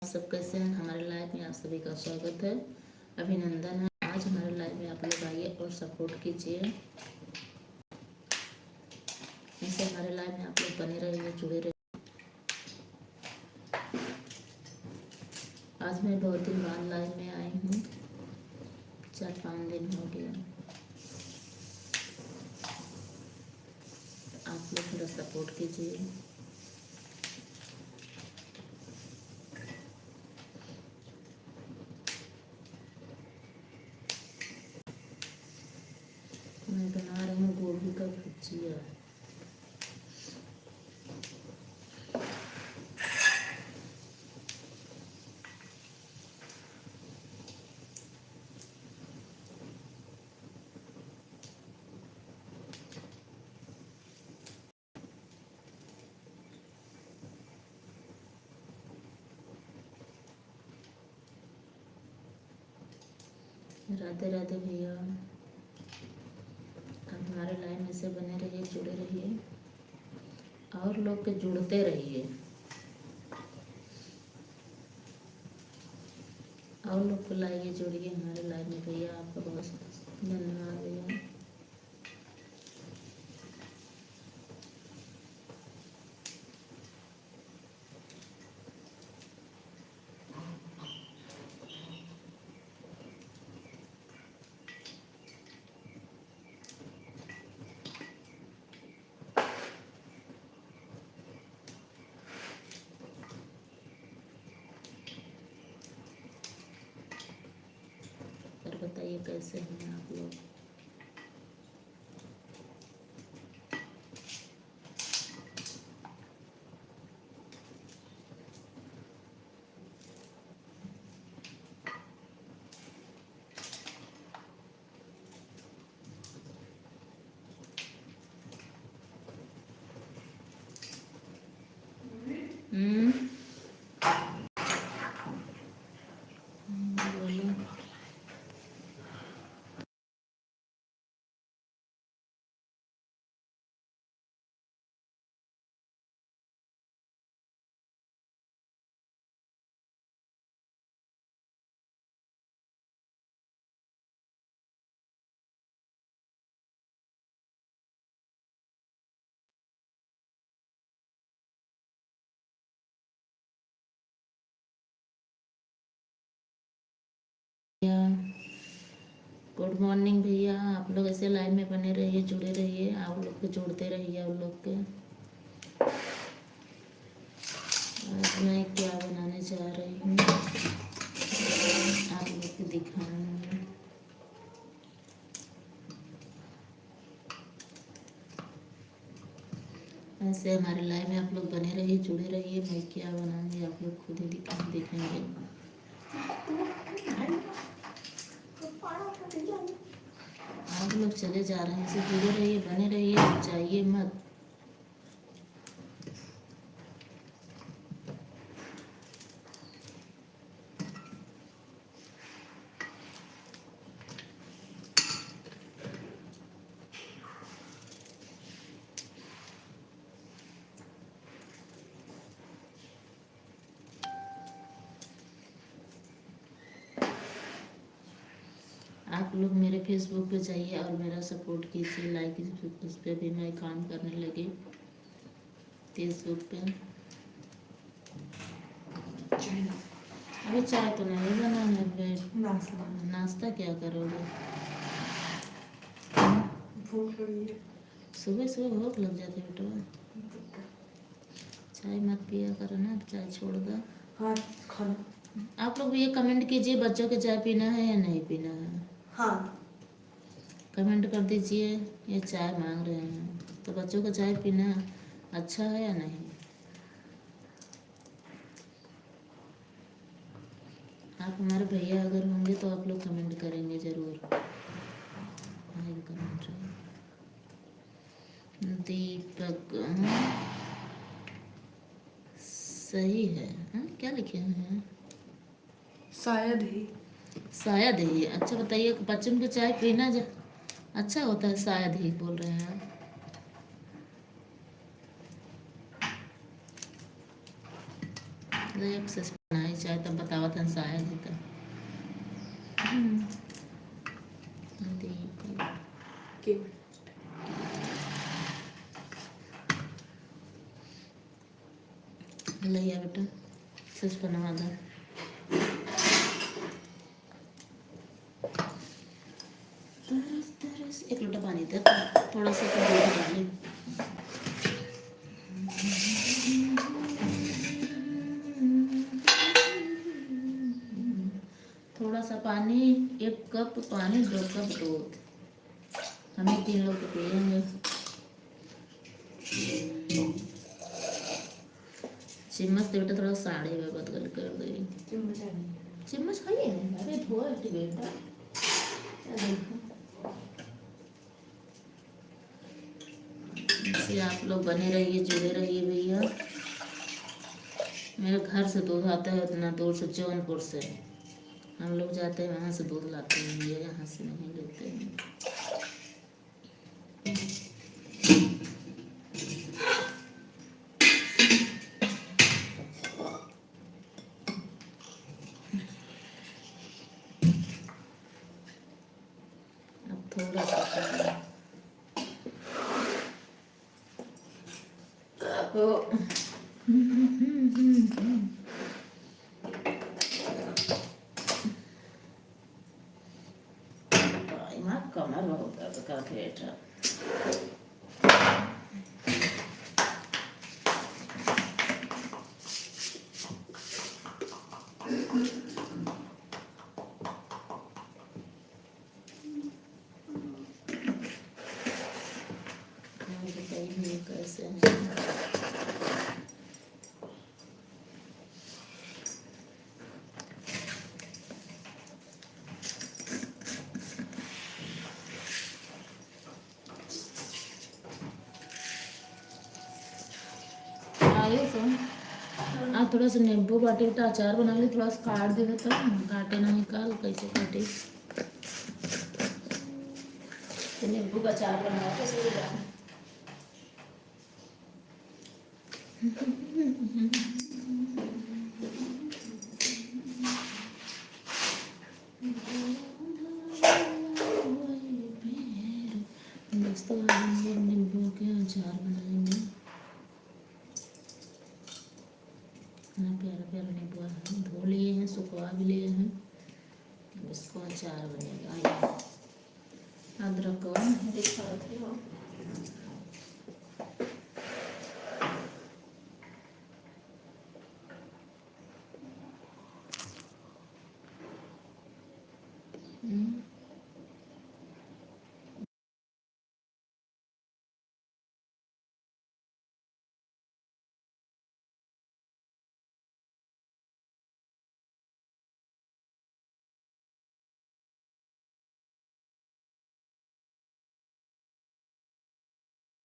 सब कैसे हैं? हमारे लाइव में आप सभी का स्वागत है, अभिनंदन है। आज हमारे लाइव में आप लोग आइए और सपोर्ट कीजिए। ऐसे हमारे लाइव में आप लोग बने रहिए, जुड़े रहिए। आज मैं बहुत दिन बाद लाइव में आई हूँ, 4-5 दिन हो गया। आप लोग थोड़ा सपोर्ट कीजिए। मैं बना रही हूँ गोभी का भुजिया। राधे राधे भैया, आप हमारे लाइन में से बने रहिए, जुड़े रहिए और लोग के जुड़ते रहिए और लोग को लाइए, जोड़िए हमारे लाइन में। भैया आपका बहुत धन्यवाद भैया। बताइए कैसे हैं आप लोग? बोलो। गुड मॉर्निंग भैया, आप लोग ऐसे लाइन में बने रहिए, जुड़े रहिए, आप लोग को जोड़ते रहिए। आप लोग के आज मैं क्या बनाने जा रही हूँ आप लोग को दिखाऊंगी। ऐसे हमारे लाइव में आप लोग बने रहिए, जुड़े रहिए। मैं क्या बनाऊंगी आप लोग खुद ही दिखेंगे। आप लोग चले जा रहे हैं, इसे जुड़े रहिए, बने रहिए, जाइए मत। आप लोग मेरे फेसबुक पे जाइए और मेरा सपोर्ट कीजिए, लाइक। उस पर भी मैं काम करने लगी, फेसबुक पे। अभी चाय तो नहीं बना है, नाश्ता क्या करोगे? भूख लगी है। सुबह सुबह भूख लग जाती है बेटा। चाय मत पिया करो ना, चाय छोड़ दो। हाँ खाना। आप लोग ये कमेंट कीजिए, बच्चों को चाय पीना है या नहीं पीना है? हाँ कमेंट कर दीजिए। ये चाय मांग रहे हैं तो बच्चों को चाय पीना अच्छा है या नहीं? आप हमारे भैया अगर होंगे तो आप लोग कमेंट करेंगे ज़रूर। कमेंट दीपक सही है। क्या लिखे हैं? शायद ही। शायद ही। अच्छा बताइए, बच्चों को चाय पीना अच्छा होता है? शायद ही बोल रहे हैं आप। एक्सेस बनाई चाय तब बतावा था शायद ही था दीप के लिया बेटा सच बनवा दो तरस तरस एक लोटा पानी दे थोड़ा सा तो दूध डाली थोड़ा सा पानी 1 कप पानी 2 कप दूध हमें 3 लोग तो पियेंगे चम्मच दे बेटा थोड़ा साड़ी में बदल कर दे चम्मच खाइए अरे धोआ बेटा इससे आप लोग बने रहिए जुड़े रहिए भैया मेरे घर से दूध आता है उतना दूर से जौनपुर से हम लोग जाते हैं वहाँ से दूध लाते हैं ये यहाँ से नहीं लेते हैं अब थोड़ा सा कमर बहुत दर्द करती है बेटा कैसे है आगे तो आप थोड़ा सा नींबू काटे तो अचार बना ले थोड़ा सा काट दे तो काटे ना निकाल कैसे काटे तो नींबू का अचार बना के दोस्तों हम लोग नींबू के अचार बनाएंगे प्यारा प्यारा नींबू धो लिए हैं सुखवा भी लिए हैं इसको अचार बनेगा अदरक का दिखा रहे हो